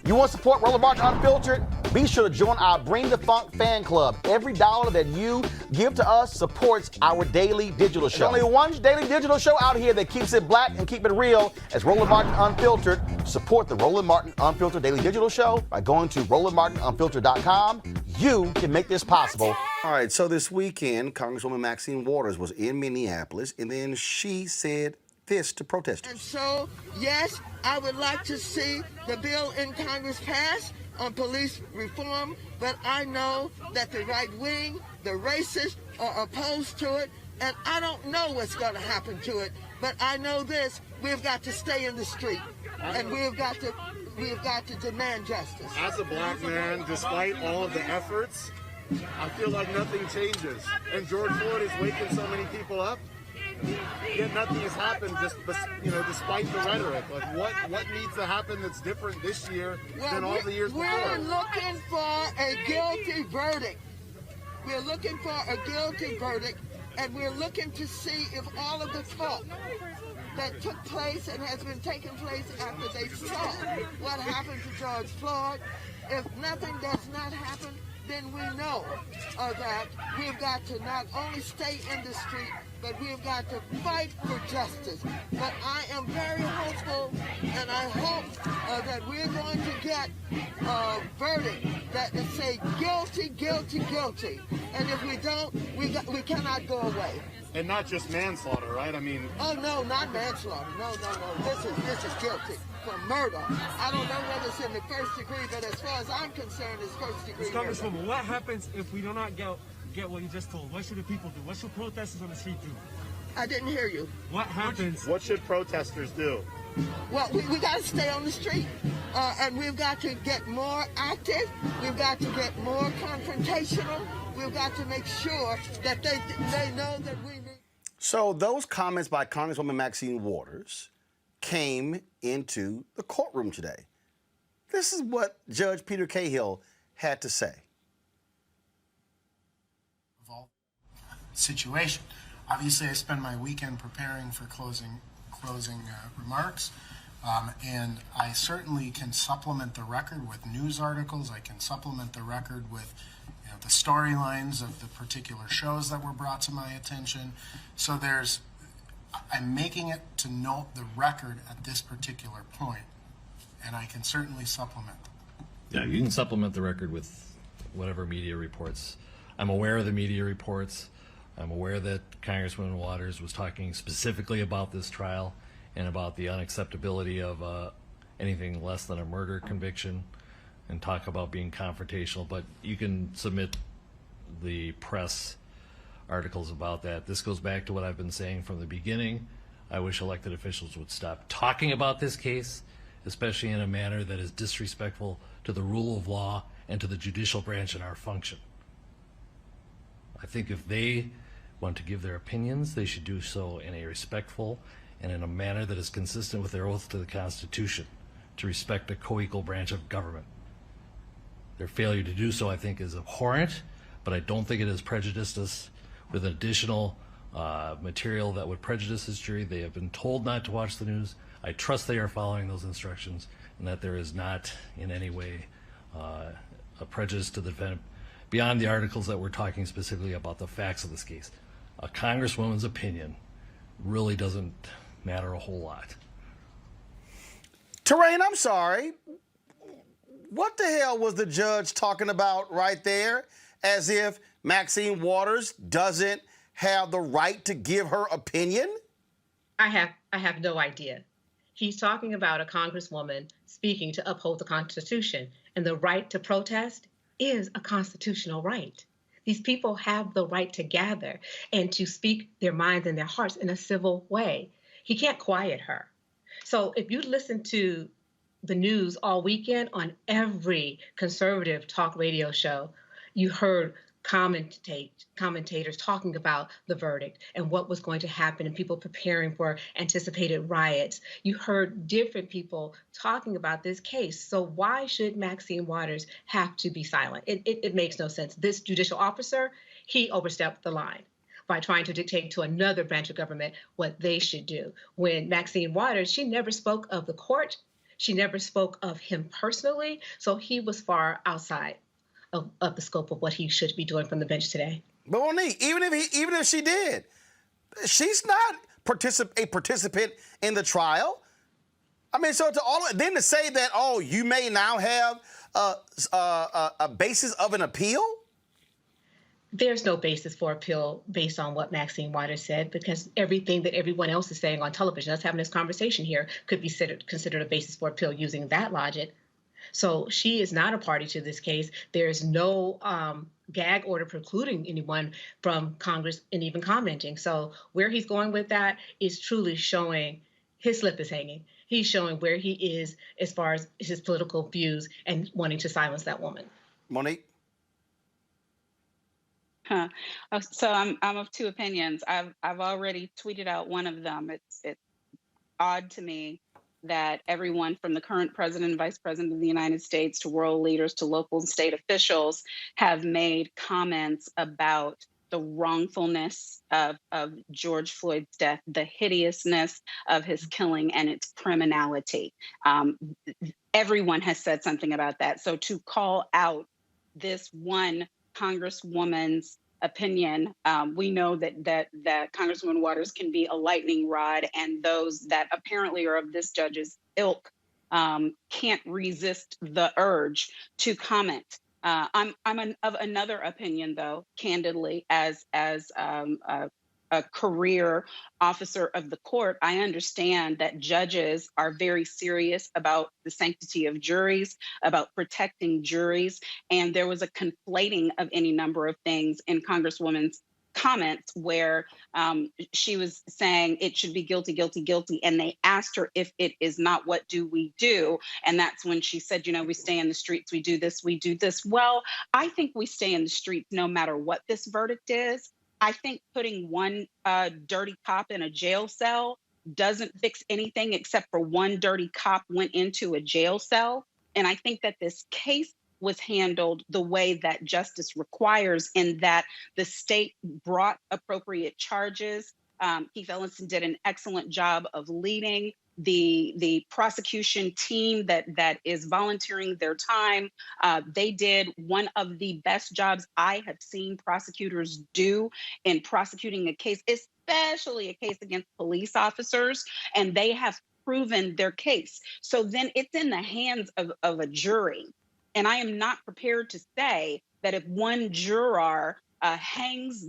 You want to support Roland Martin Unfiltered? Be sure to join our Bring the Funk fan club. Every dollar that you give to us supports our daily digital show. There's only one daily digital show out here that keeps it black and keep it real. As Roland Martin Unfiltered. Support the Roland Martin Unfiltered daily digital show by going to RolandMartinUnfiltered.com. You can make this possible. All right, so this weekend, Congresswoman Maxine Waters was in Minneapolis, and then she said this to protesters. And so, yes, I would like to see the bill in Congress pass on police reform, but I know that the right wing, the racists, are opposed to it, and I don't know what's going to happen to it, but I know this: we've got to stay in the street, and we've got to demand justice. As a black man, despite all of the efforts, I feel like nothing changes, and George Floyd is waking so many people up. Yet nothing has happened, despite the rhetoric. Like, what needs to happen that's different this year than all the years before? We're looking for a guilty verdict. We're looking for a guilty verdict, and we're looking to see if all of the talk that took place and has been taking place after they saw what happened to George Floyd, if nothing does not happen, then we know that we've got to not only stay in the street, but we've got to fight for justice. But I am very hopeful, and I hope that we're going to get a verdict that say guilty, guilty, guilty. And if we don't, we cannot go away. And not just manslaughter, right? I mean... Oh, no, not manslaughter. No. This is guilty for murder. I don't know whether it's in the first degree, but as far as I'm concerned, it's first degree murder. Congresswoman, what happens if we do not get what you just told? What should the people do? What should protesters on the street do? I didn't hear you. What happens? What should protesters do? Well, we got to stay on the street, and we've got to get more active. We've got to get more confrontational. We've got to make sure that they know that we need. So those comments by Congresswoman Maxine Waters came into the courtroom today. This is what Judge Peter Cahill had to say. Situation. Obviously, I spend my weekend preparing for closing remarks, and I certainly can supplement the record with news articles. I can supplement the record with the storylines of the particular shows that were brought to my attention. So I'm making it to note the record at this particular point, and I can certainly supplement them. Yeah, you can supplement the record with whatever media reports. I'm aware of the media reports. I'm aware that Congresswoman Waters was talking specifically about this trial and about the unacceptability of anything less than a murder conviction, and talk about being confrontational, but you can submit the press articles about that. This goes back to what I've been saying from the beginning. I wish elected officials would stop talking about this case, especially in a manner that is disrespectful to the rule of law and to the judicial branch and our function. I think if they want to give their opinions, they should do so in a respectful and in a manner that is consistent with their oath to the Constitution, to respect a co-equal branch of government. Their failure to do so, I think, is abhorrent, but I don't think it has prejudiced us with additional material that would prejudice this jury. They have been told not to watch the news. I trust they are following those instructions, and that there is not in any way a prejudice to the defendant beyond the articles that we're talking specifically about the facts of this case. A congresswoman's opinion really doesn't matter a whole lot. TERRAINE, I'm sorry. What the hell was the judge talking about right there? As if Maxine Waters doesn't have the right to give her opinion? I have no idea. He's talking about a congresswoman speaking to uphold the Constitution, and the right to protest is a constitutional right. These people have the right to gather and to speak their minds and their hearts in a civil way. He can't quiet her. So if you listen to the news all weekend on every conservative talk radio show, you heard commentators talking about the verdict and what was going to happen and people preparing for anticipated riots. You heard different people talking about this case. So why should Maxine Waters have to be silent? It makes no sense. This judicial officer, he overstepped the line by trying to dictate to another branch of government what they should do. When Maxine Waters, she never spoke of the court. She never spoke of him personally, so he was far outside of the scope of what he should be doing from the bench today. But Monique, even if she did, she's not a participant in the trial. I mean, so then to say that, oh, you may now have a basis of an appeal? There's no basis for appeal based on what Maxine Waters said, because everything that everyone else is saying on television, us having this conversation here, could be considered a basis for appeal using that logic. So she is not a party to this case. There is no gag order precluding anyone from Congress and even commenting. So where he's going with that is truly showing his slip is hanging. He's showing where he is as far as his political views and wanting to silence that woman. Monique? So I'm of two opinions. I've already tweeted out one of them. It's odd to me that everyone from the current president and vice president of the United States to world leaders to local and state officials have made comments about the wrongfulness of George Floyd's death, the hideousness of his killing and its criminality. Everyone has said something about that. So to call out this one Congresswoman's opinion, we know that Congresswoman Waters can be a lightning rod, and those that apparently are of this judge's ilk can't resist the urge to comment. I'm of another opinion, though, candidly, as a career officer of the court. I understand that judges are very serious about the sanctity of juries, about protecting juries, and there was a conflating of any number of things in Congresswoman's comments where she was saying it should be guilty, guilty, guilty, and they asked her if it is not, what do we do? And that's when she said, we stay in the streets, we do this, we do this. Well, I think we stay in the streets no matter what this verdict is. I think putting one dirty cop in a jail cell doesn't fix anything except for one dirty cop went into a jail cell. And I think that this case was handled the way that justice requires, in that the state brought appropriate charges. Keith Ellison did an excellent job of leading the prosecution team that is volunteering their time. They did one of the best jobs I have seen prosecutors do in prosecuting a case, especially a case against police officers, and they have proven their case. So then it's in the hands of a jury. And I am not prepared to say that if one juror hangs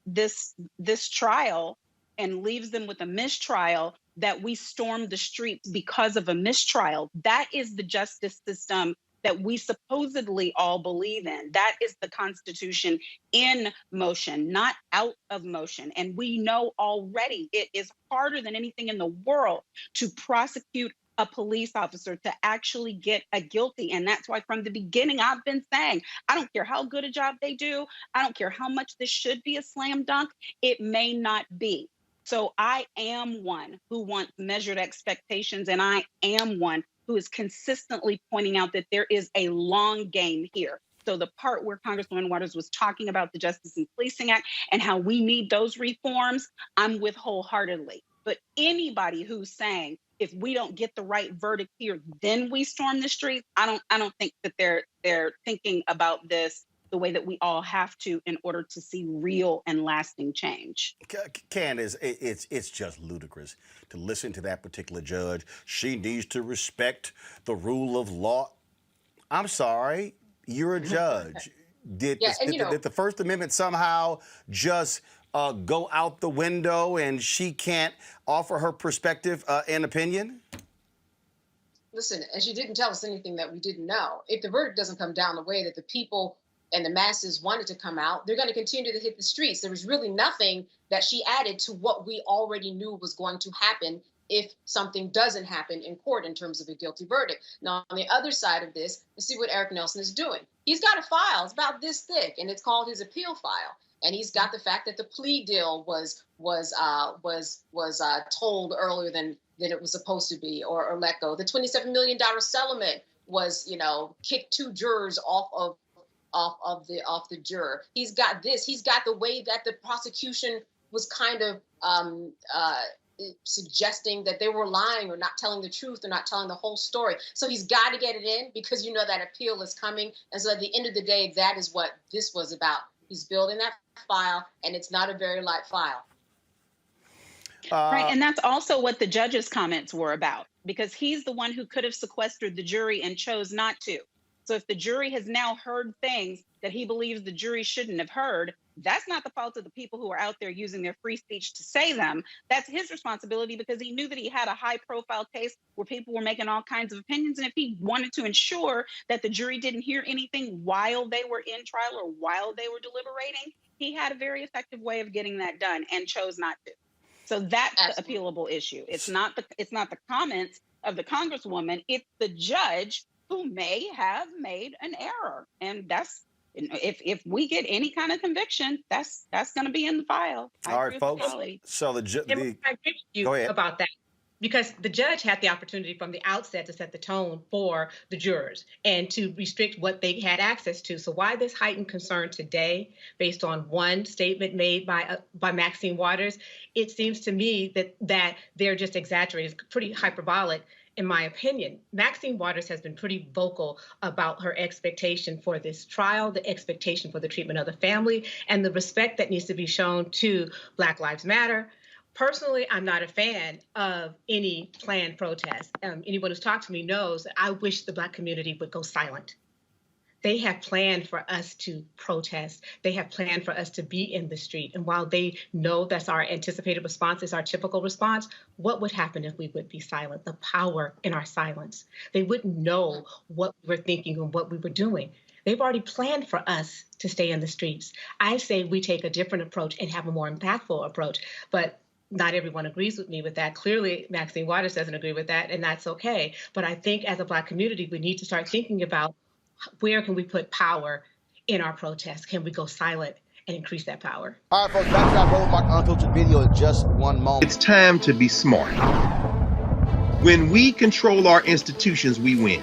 this trial and leaves them with a mistrial, that we storm the streets because of a mistrial. That is the justice system that we supposedly all believe in. That is the Constitution in motion, not out of motion. And we know already it is harder than anything in the world to prosecute a police officer to actually get a guilty. And that's why from the beginning, I've been saying, I don't care how good a job they do. I don't care how much this should be a slam dunk. It may not be. So I am one who wants measured expectations, and I am one who is consistently pointing out that there is a long game here. So the part where Congresswoman Waters was talking about the Justice and Policing Act and how we need those reforms, I'm with wholeheartedly. But anybody who's saying, if we don't get the right verdict here, then we storm the streets, I don't think that they're thinking about this the way that we all have to in order to see real and lasting change. Candace, it's just ludicrous to listen to that particular judge. She needs to respect the rule of law. I'm sorry, you're a judge. Did the First Amendment somehow just go out the window and she can't offer her perspective and opinion? Listen, as you didn't tell us anything that we didn't know. If the verdict doesn't come down the way that the people and the masses wanted to come out, they're going to continue to hit the streets. There was really nothing that she added to what we already knew was going to happen if something doesn't happen in court in terms of a guilty verdict. Now, on the other side of this, let's see what Eric Nelson is doing. He's got a file. It's about this thick, and it's called his appeal file. And he's got the fact that the plea deal was told earlier than it was supposed to be, or let go. The $27 million settlement was, kicked 2 jurors off the juror. He's got this. He's got the way that the prosecution was kind of suggesting that they were lying or not telling the truth or not telling the whole story. So he's got to get it in because you know that appeal is coming. And so at the end of the day, that is what this was about. He's building that file, and it's not a very light file. Right, and that's also what the judge's comments were about, because he's the one who could have sequestered the jury and chose not to. So if the jury has now heard things that he believes the jury shouldn't have heard, that's not the fault of the people who are out there using their free speech to say them. That's his responsibility, because he knew that he had a high-profile case where people were making all kinds of opinions. And if he wanted to ensure that the jury didn't hear anything while they were in trial or while they were deliberating, he had a very effective way of getting that done and chose not to. So that's the appealable issue. It's not the comments of the Congresswoman. It's the judge who may have made an error. And that's, if we get any kind of conviction, that's going to be in the file. All right, folks. So I agree with you about that, because the judge had the opportunity from the outset to set the tone for the jurors and to restrict what they had access to. So why this heightened concern today, based on one statement made by Maxine Waters? It seems to me that they're just exaggerating. It's pretty hyperbolic, in my opinion. Maxine Waters has been pretty vocal about her expectation for this trial, the expectation for the treatment of the family, and the respect that needs to be shown to Black Lives Matter. Personally, I'm not a fan of any planned protest. Anyone who's talked to me knows that I wish the Black community would go silent. They have planned for us to protest. They have planned for us to be in the street. And while they know that's our anticipated response, is our typical response, what would happen if we would be silent? The power in our silence. They wouldn't know what we were thinking and what we were doing. They've already planned for us to stay in the streets. I say we take a different approach and have a more impactful approach. But not everyone agrees with me with that. Clearly, Maxine Waters doesn't agree with that, and that's okay. But I think as a Black community, we need to start thinking about where can we put power in our protests? Can we go silent and increase that power? All right, folks, back to our Roland Martin Unfiltered video in just one moment. It's time to be smart. When we control our institutions, we win.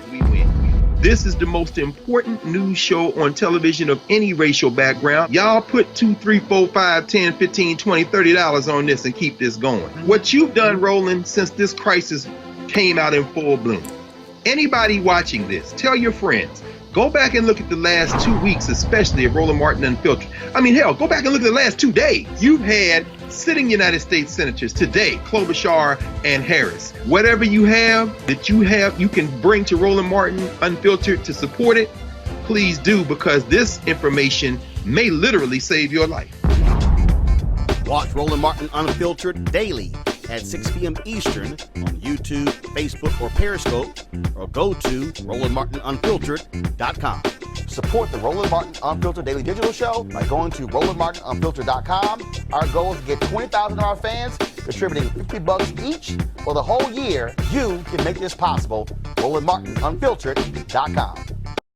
This is the most important news show on television of any racial background. Y'all put $2, $3, $4, $5, $10, $15, $20, $30 on this and keep this going. What you've done, Roland, since this crisis came out in full bloom. Anybody watching this, tell your friends. Go back and look at the last 2 weeks, especially of Roland Martin Unfiltered. I mean, hell, go back and look at the last 2 days. You've had sitting United States senators today, Klobuchar and Harris. Whatever you have you can bring to Roland Martin Unfiltered to support it, please do, because this information may literally save your life. Watch Roland Martin Unfiltered daily at 6 p.m. Eastern on YouTube, Facebook, or Periscope, or go to RolandMartinUnfiltered.com. Support the Roland Martin Unfiltered Daily Digital Show by going to RolandMartinUnfiltered.com. Our goal is to get 20,000 of our fans contributing $50 each for the whole year. You can make this possible. RolandMartinUnfiltered.com.